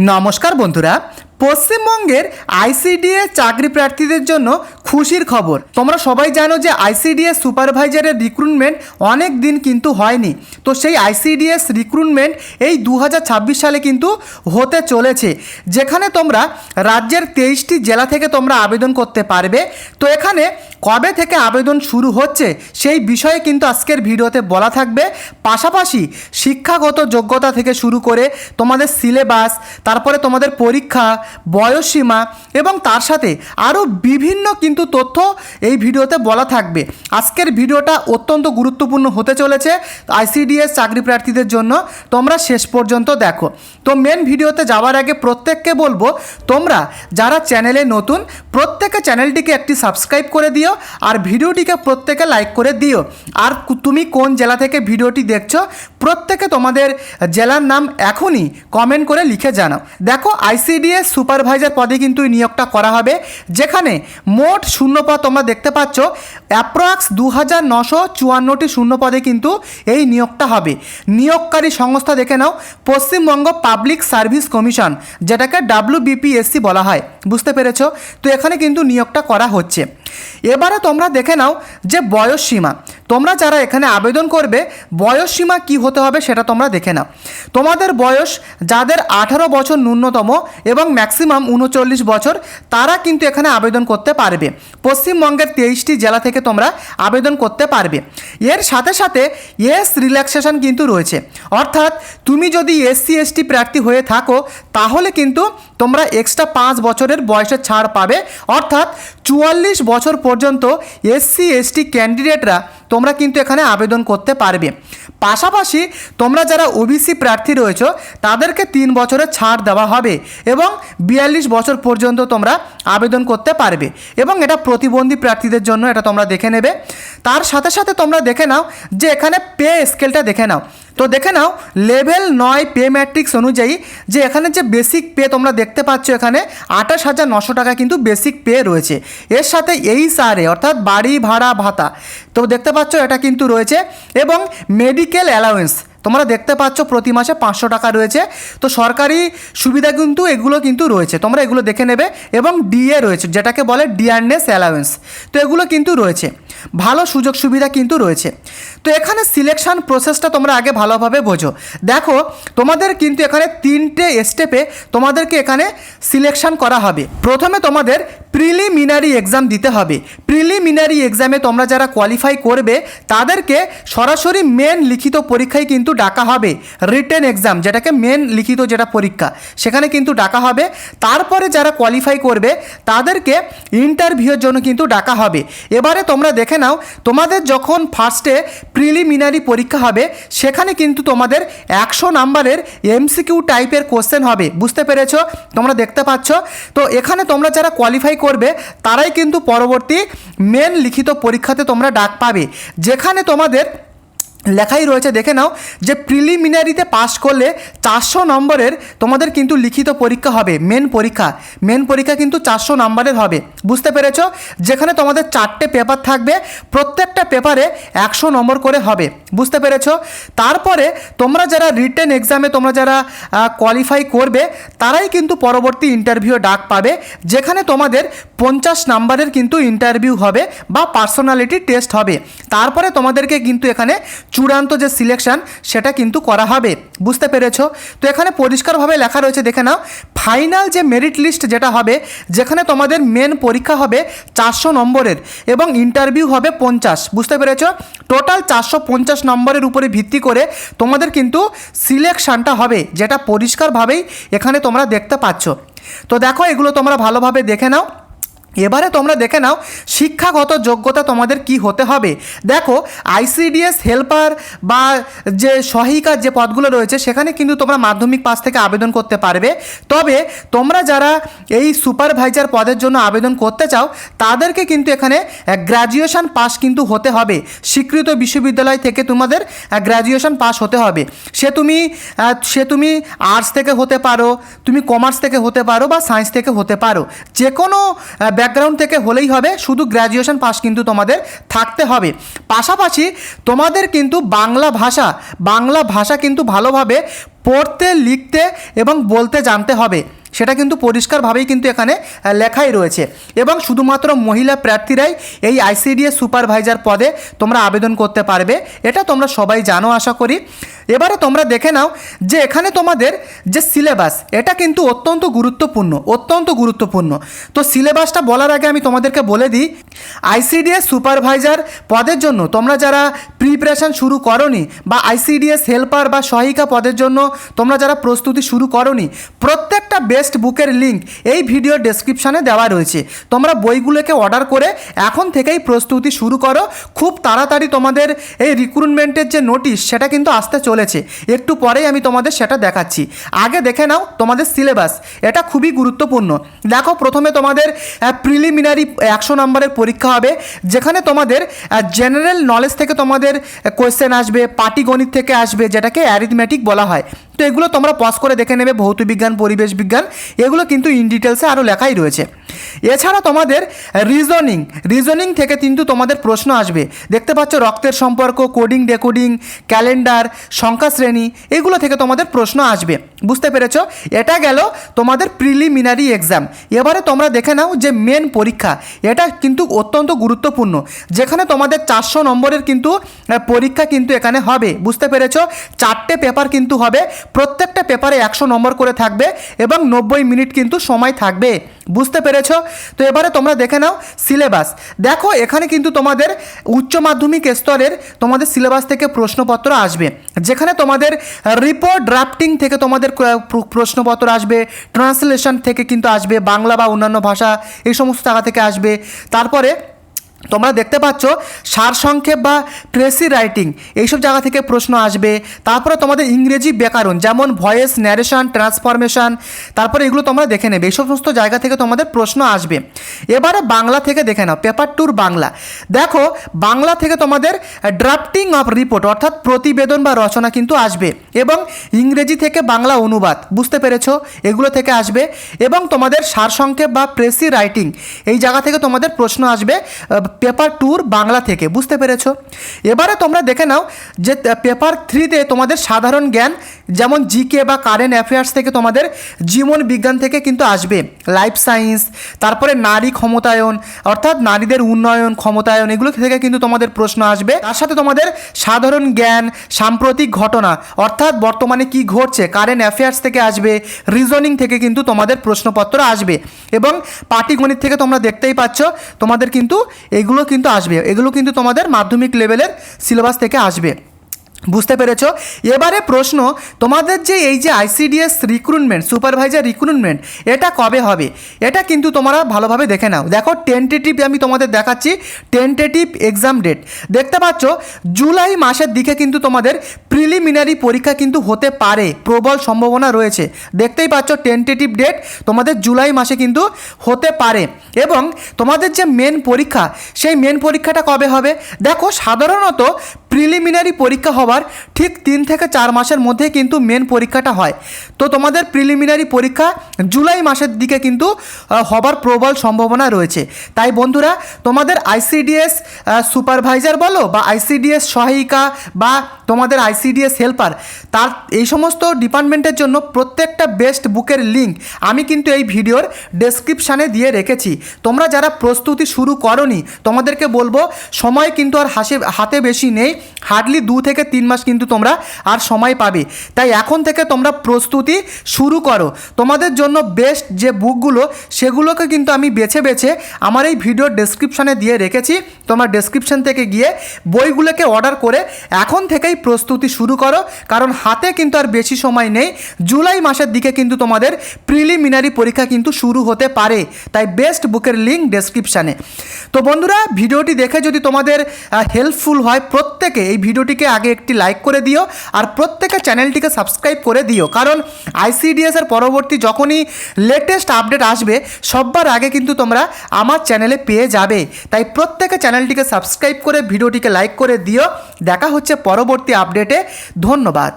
নমস্কার বন্ধুরা, পশ্চিমবঙ্গের আইসিডিএস চাকরি প্রার্থীদের জন্য খুশির খবর। তোমরা সবাই জানো যে আইসিডিএস সুপারভাইজারের রিক্রুটমেন্ট অনেক দিন কিন্তু হয়নি। তো সেই আইসিডিএস রিক্রুটমেন্ট এই 2026 সালে কিন্তু হতে চলেছে, যেখানে তোমরা রাজ্যের 23টি জেলা থেকে তোমরা আবেদন করতে পারবে। তো এখানে কবে থেকে আবেদন শুরু হচ্ছে সেই বিষয়ে কিন্তু আজকের ভিডিওতে বলা থাকবে। পাশাপাশি শিক্ষাগত যোগ্যতা থেকে শুরু করে তোমাদের সিলেবাস, তারপরে তোমাদের পরীক্ষা, বয়সসীমা এবং তার সাথে আরও বিভিন্ন কিন্তু তথ্য এই ভিডিওতে বলা থাকবে। আজকের ভিডিওটা অত্যন্ত গুরুত্বপূর্ণ হতে চলেছে আইসিডিএস চাকরি প্রার্থীদের জন্য, তোমরা শেষ পর্যন্ত দেখো। তো মেন ভিডিওতে যাওয়ার আগে প্রত্যেককে বলবো, তোমরা যারা চ্যানেলে নতুন প্রত্যেকে চ্যানেলটিকে একটি সাবস্ক্রাইব করে দিও আর ভিডিওটিকে প্রত্যেকে লাইক করে দিও। আর তুমি কোন জেলা থেকে ভিডিওটি দেখছো প্রত্যেকে তোমাদের জেলার নাম এখনই কমেন্ট করে লিখে জানাও। দেখো, আইসিডিএস সুপারভাইজার পদে কিন্তু এই নিয়োগটা করা হবে, যেখানে মোট শূন্যপদ তোমরা দেখতে পাচ্ছ অ্যাপ্রক্স 2954টি শূন্যপদে কিন্তু এই নিয়োগটা হবে। নিয়োগকারী সংস্থা দেখে নাও, পশ্চিমবঙ্গ পাবলিক সার্ভিস কমিশন, যেটাকে WBPSC বলা হয়। বুঝতে পেরেছো? তো এখানে কিন্তু নিয়োগটা করা হচ্ছে। এবারে তোমরা দেখে নাও যে বয়স সীমা, তোমরা যারা এখানে আবেদন করবে বয়স সীমা কী হতে হবে সেটা তোমরা দেখে নাও। তোমাদের বয়স যাদের 18 বছর ন্যূনতম এবং ম্যাক্সিমাম 39 বছর, তারা কিন্তু এখানে আবেদন করতে পারবে। পশ্চিমবঙ্গের 23টি জেলা থেকে তোমরা আবেদন করতে পারবে। এর সাথে সাথে এজ রিল্যাক্সেশন কিন্তু রয়েছে, অর্থাৎ তুমি যদি SC/ST প্রার্থী হয়ে থাকো তাহলে কিন্তু তোমরা এক্সট্রা 5 বছরের বয়সের ছাড় পাবে, অর্থাৎ 44 বছর পর্যন্ত SC/ST ক্যান্ডিডেটরা তোমরা কিন্তু এখানে আবেদন করতে পারবে। পাশাপাশি তোমরা যারা OBC প্রার্থী রয়েছ তাদেরকে 3 বছরের ছাড় দেওয়া হবে এবং 42 বছর পর্যন্ত তোমরা আবেদন করতে পারবে, এবং এটা প্রতিবন্ধী প্রার্থীদের জন্য এটা তোমরা দেখে নেবে। তার সাথে সাথে তোমরা দেখে নাও যে এখানে পে স্কেলটা দেখে নাও। তো দেখে নাও লেভেল 9 পে ম্যাট্রিক্স অনুযায়ী যে এখানে যে বেসিক পে তোমরা দেখতে পাচ্ছ, এখানে 28,900 টাকা কিন্তু বেসিক পে রয়েছে। এর সাথে HRA অর্থাৎ বাড়ি ভাড়া ভাতা তো দেখতে পাচ্ছ এটা কিন্তু রয়েছে, এবং মেডিকেল অ্যালাউয়েন্স তোমরা দেখতে পাচ্ছ প্রতি মাসে 500 টাকা রয়েছে। তো সরকারি সুবিধা কিন্তু এগুলো কিন্তু রয়েছে, তোমরা এগুলো দেখে নেবে। এবং DA রয়েছে, যেটাকে বলে ডিয়ারনেস অ্যালাউয়েন্স, তো এগুলো কিন্তু রয়েছে, ভালো সুযোগ সুবিধা কিন্তু রয়েছে। তো এখানে সিলেকশন প্রসেসটা তোমরা আগে ভালোভাবে বোঝো। দেখো, তোমাদের কিন্তু এখানে 3টে স্টেপে তোমাদেরকে এখানে সিলেকশন করা হবে। প্রথমে তোমাদের প্রিলিমিনারি এক্সাম দিতে হবে। প্রিলিমিনারি এক্সামে তোমরা যারা কোয়ালিফাই করবে তাদেরকে সরাসরি মেন লিখিত পরীক্ষায় কিন্তু ডাকা হবে। রিটেন এক্সাম, যেটাকে মেন লিখিত যেটা পরীক্ষা, সেখানে কিন্তু ডাকা হবে। তারপরে যারা কোয়ালিফাই করবে তাদেরকে ইন্টারভিউর জন্য কিন্তু ডাকা হবে। এবারে তোমরা দেখে নাও, তোমাদের যখন ফার্স্টে প্রিলিমিনারি পরীক্ষা হবে সেখানে কিন্তু তোমাদের 100 নাম্বারের MCQ টাইপের কোশ্চেন হবে। বুঝতে পেরেছো? তোমরা দেখতে পাচ্ছ। তো এখানে তোমরা যারা কোয়ালিফাই করবে তারাই কিন্তু পরবর্তী মেন লিখিত পরীক্ষাতে তোমরা ডাক পাবে, যেখানে তোমাদের লেখাই রয়েছে, দেখে নাও যে প্রিলিমিনারিতে পাস করলে 400 নম্বরের তোমাদের কিন্তু লিখিত পরীক্ষা হবে। মেন পরীক্ষা কিন্তু 400 নম্বরের হবে। বুঝতে পেরেছো? যেখানে তোমাদের 4টে পেপার থাকবে, প্রত্যেকটা পেপারে 100 নম্বর করে হবে। বুঝতে পেরেছো? তারপরে তোমরা যারা রিটেন এক্সামে তোমরা যারা কোয়ালিফাই করবে তারাই কিন্তু পরবর্তী ইন্টারভিউ ডাক পাবে, যেখানে তোমাদের 50 নাম্বারের কিন্তু ইন্টারভিউ হবে বা পার্সোনালিটি টেস্ট হবে। তারপরে তোমাদেরকে কিন্তু এখানে চূড়ান্ত যে সিলেকশন সেটা কিন্তু করা হবে। বুঝতে পেরেছো? তো এখানে পরিষ্কারভাবে লেখা রয়েছে, দেখে নাও ফাইনাল যে মেরিট লিস্ট যেটা হবে, যেখানে তোমাদের মেন পরীক্ষা হবে 400 নম্বরের এবং ইন্টারভিউ হবে 50। বুঝতে পেরেছো? টোটাল 450 নম্বরের উপরে ভিত্তি করে তোমাদের কিন্তু সিলেকশনটা হবে, যেটা পরিষ্কারভাবেই এখানে তোমরা দেখতে পাচ্ছ। তো দেখো, এগুলো তোমরা ভালোভাবে দেখে নাও। এবারে তোমরা দেখে নাও শিক্ষাগত যোগ্যতা তোমাদের কি হতে হবে। দেখো, আইসিডিএস হেল্পার বা যে সহায়িকার যে পদগুলো রয়েছে সেখানে কিন্তু তোমরা মাধ্যমিক পাস থেকে আবেদন করতে পারবে। তবে তোমরা যারা এই সুপারভাইজার পদের জন্য আবেদন করতে চাও তাদেরকে কিন্তু এখানে গ্র্যাজুয়েশন পাস কিন্তু হতে হবে। স্বীকৃত বিশ্ববিদ্যালয় থেকে তোমাদের গ্র্যাজুয়েশন পাস হতে হবে। সে তুমি আর্টস থেকে হতে পারো, তুমি কমার্স থেকে হতে পারো বা সায়েন্স থেকে হতে পারো, যে কোনো ব্যাকগ্রাউন্ড থেকে হলেই হবে, শুধু গ্র্যাজুয়েশন পাস কিন্তু তোমাদের থাকতে হবে। পাশাপাশি তোমাদের কিন্তু বাংলা ভাষা কিন্তু ভালোভাবে পড়তে, লিখতে এবং বলতে জানতে হবে, সেটা কিন্তু পরিষ্কারভাবেই কিন্তু এখানে লেখাই রয়েছে। এবং শুধুমাত্র মহিলা প্রার্থীরাই এই আইসিডিএস সুপারভাইজার পদে তোমরা আবেদন করতে পারবে, এটা তোমরা সবাই জানো আশা করি। এবারে তোমরা দেখে নাও যে এখানে তোমাদের যে সিলেবাস, এটা কিন্তু অত্যন্ত গুরুত্বপূর্ণ। তো সিলেবাসটা বলার আগে আমি তোমাদেরকে বলে দিই, আইসিডিএস সুপারভাইজার পদের জন্য তোমরা যারা প্রিপারেশান শুরু করোনি, বা আইসিডিএস হেল্পার বা সহায়িকা পদের জন্য তোমরা যারা প্রস্তুতি শুরু করোনি, প্রত্যেকটা বেস্ট বুকের লিঙ্ক এই ভিডিও ডেসক্রিপশানে দেওয়া রয়েছে। তোমরা বইগুলোকে অর্ডার করে এখন থেকেই প্রস্তুতি শুরু করো। খুব তাড়াতাড়ি তোমাদের এই রিক্রুটমেন্টের যে নোটিশ, সেটা কিন্তু আসতে চলেছে, একটু পরেই আমি তোমাদের সেটা দেখাচ্ছি। আগে দেখে নাও তোমাদের সিলেবাস, এটা খুবই গুরুত্বপূর্ণ। দেখো, প্রথমে তোমাদের প্রিলিমিনারি 100 নম্বরের পরীক্ষা হবে, যেখানে তোমাদের জেনারেল নলেজ থেকে তোমাদের কোয়েশ্চেন আসবে, পাটিগণিত থেকে আসবে, যেটাকে অ্যারিথমেটিক বলা হয়। তো এগুলো তোমরা পজ করে দেখে নেবে, ভৌত বিজ্ঞান, পরিবেশ বিজ্ঞান, এগুলো কিন্তু ইন ডিটেলসে আরও লেখাই রয়েছে। এছাড়া তোমাদের রিজনিং থেকে কিন্তু তোমাদের প্রশ্ন আসবে। দেখতে পাচ্ছ, রক্তের সম্পর্ক, কোডিং ডেকোডিং, ক্যালেন্ডার, সংখ্যা শ্রেণী, এগুলো থেকে তোমাদের প্রশ্ন আসবে। বুঝতে পেরেছো? এটা গেল তোমাদের প্রিলিমিনারি এক্সাম। এবারে তোমরা দেখে নাও যে মেন পরীক্ষা, এটা কিন্তু অত্যন্ত গুরুত্বপূর্ণ, যেখানে তোমাদের 400 নম্বরের কিন্তু পরীক্ষা কিন্তু এখানে হবে। বুঝতে পেরেছো? 4টে পেপার কিন্তু হবে, প্রত্যেকটা পেপারে 100 নম্বর করে থাকবে এবং 90 মিনিট কিন্তু সময় থাকবে। বুঝতে পেরেছো? তো এবারে তোমরা দেখে নাও সিলেবাস। দেখো, এখানে কিন্তু তোমাদের উচ্চ মাধ্যমিক স্তরের তোমাদের সিলেবাস থেকে প্রশ্নপত্র আসবে, যেখানে তোমাদের রিপোর্ট ড্রাফটিং থেকে তোমাদের প্রশ্নপত্র আসবে, ট্রান্সলেশন থেকে কিন্তু আসবে, বাংলা বা অন্যান্য ভাষা এই সমস্ত জায়গা থেকে আসবে। তারপরে তোমরা দেখতে পাচ্ছ সারসংক্ষেপ বা প্রেসি রাইটিং, এইসব জায়গা থেকে প্রশ্ন আসবে। তারপরে তোমাদের ইংরেজি ব্যাকরণ, যেমন ভয়েস, ন্যারেশন, ট্রান্সফরমেশন, তারপরে এগুলো তোমরা দেখে নেবে, এই সমস্ত জায়গা থেকে তোমাদের প্রশ্ন আসবে। এবারে বাংলা থেকে দেখে নাও, পেপার 2 বাংলা। দেখো, বাংলা থেকে তোমাদের ড্রাফটিং অফ রিপোর্ট, অর্থাৎ প্রতিবেদন বা রচনা কিন্তু আসবে, এবং ইংরেজি থেকে বাংলা অনুবাদ, বুঝতে পেরেছো, এগুলো থেকে আসবে। এবং তোমাদের সারসংক্ষেপ বা প্রেসি রাইটিং, এই জায়গা থেকে তোমাদের প্রশ্ন আসবে পেপার 2 বাংলা থেকে। বুঝতে পেরেছো? এবারে তোমরা দেখে নাও যে পেপার 3তে তোমাদের সাধারণ জ্ঞান, যেমন জিকে বা কারেন্ট অ্যাফেয়ার্স থেকে তোমাদের জীবন বিজ্ঞান থেকে কিন্তু আসবে, লাইফ সায়েন্স, তারপরে নারী ক্ষমতায়ন, অর্থাৎ নারীদের উন্নয়ন, ক্ষমতায়ন, এগুলো থেকে কিন্তু তোমাদের প্রশ্ন আসবে। তার সাথে তোমাদের সাধারণ জ্ঞান, সাম্প্রতিক ঘটনা, অর্থাৎ বর্তমানে কি ঘটছে, কারেন্ট অ্যাফেয়ার্স থেকে আসবে, রিজনিং থেকে কিন্তু তোমাদের প্রশ্নপত্র আসবে, এবং পাটিগণিত থেকে তোমরা দেখতেই পাচ্ছ তোমাদের কিন্তু এগুলো কিন্তু আসবে। এগুলো কিন্তু তোমাদের মাধ্যমিক লেভেলের সিলেবাস থেকে আসবে। বুঝতে পেরেছো? এবারে প্রশ্ন, তোমাদের যে এই যে আইসিডিএস রিক্রুটমেন্ট, সুপারভাইজার রিক্রুটমেন্ট, এটা কবে হবে, এটা কিন্তু তোমরা ভালোভাবে দেখে নাও। দেখো, টেন্টেটিভ আমি তোমাদের দেখাচ্ছি, টেন্টেটিভ এক্সাম ডেট দেখতে পাচ্ছ, জুলাই মাসের দিকে কিন্তু তোমাদের প্রিলিমিনারি পরীক্ষা কিন্তু হতে পারে, প্রবল সম্ভাবনা রয়েছে। দেখতেই পাচ্ছ, টেন্টেটিভ ডেট তোমাদের জুলাই মাসে কিন্তু হতে পারে। এবং তোমাদের যে মেন পরীক্ষা, সেই মেন পরীক্ষাটা কবে হবে? দেখো, সাধারণত প্রিলিমিনারি পরীক্ষা হবার ঠিক 3 থেকে 4 মাসের মধ্যে কিন্তু মেন পরীক্ষাটা হয়। তো তোমাদের প্রিলিমিনারি পরীক্ষা জুলাই মাসের দিকে কিন্তু হবার প্রবল সম্ভাবনা রয়েছে। তাই বন্ধুরা, তোমাদের আইসিডিএস সুপারভাইজার বলো বা আইসিডিএস সহায়িকা বা তোমাদের আইসিডিএস হেল্পার, তার এই সমস্ত ডিপার্টমেন্টের জন্য প্রত্যেকটা বেস্ট বুকের লিঙ্ক আমি কিন্তু এই ভিডিওর ডেসক্রিপশানে দিয়ে রেখেছি। তোমরা যারা প্রস্তুতি শুরু করোনি, তোমাদেরকে বলবো, সময় কিন্তু আর হাতে বেশি নেই, হার্ডলি 2 থেকে 3 মাস কিন্তু তোমরা আর সময় পাবে। তাই এখন থেকে তোমরা প্রস্তুতি শুরু করো। তোমাদের জন্য বেস্ট যে বুকগুলো, সেগুলোকে কিন্তু আমি বেছে বেছে আমার এই ভিডিওর ডেসক্রিপশানে দিয়ে রেখেছি। তোমরা ডেসক্রিপশান থেকে গিয়ে বইগুলোকে অর্ডার করে এখন থেকেই প্রস্তুতি শুরু করো, কারণ হাতে কিন্তু আর বেশি সময় নেই। জুলাই মাসের দিকে কিন্তু তোমাদের প্রিলিমিনারি পরীক্ষা কিন্তু শুরু হতে পারে। তাই বেস্ট বুকের লিঙ্ক ডেসক্রিপশানে। তো বন্ধুরা, ভিডিওটি দেখে যদি তোমাদের হেল্পফুল হয়, প্রত্যেকে এই ভিডিওটিকে আগে একটি লাইক করে দিও, আর প্রত্যেকে চ্যানেলটিকে সাবস্ক্রাইব করে দিও, কারণ আইসিডিএসের পরবর্তী যখনই লেটেস্ট আপডেট আসবে, সবার আগে কিন্তু তোমরা আমার চ্যানেলে পেয়ে যাবে। তাই প্রত্যেকে চ্যানেলটিকে সাবস্ক্রাইব করে ভিডিওটিকে লাইক করে দিও। দেখা হচ্ছে পরবর্তী আপডেটে। ধন্যবাদ।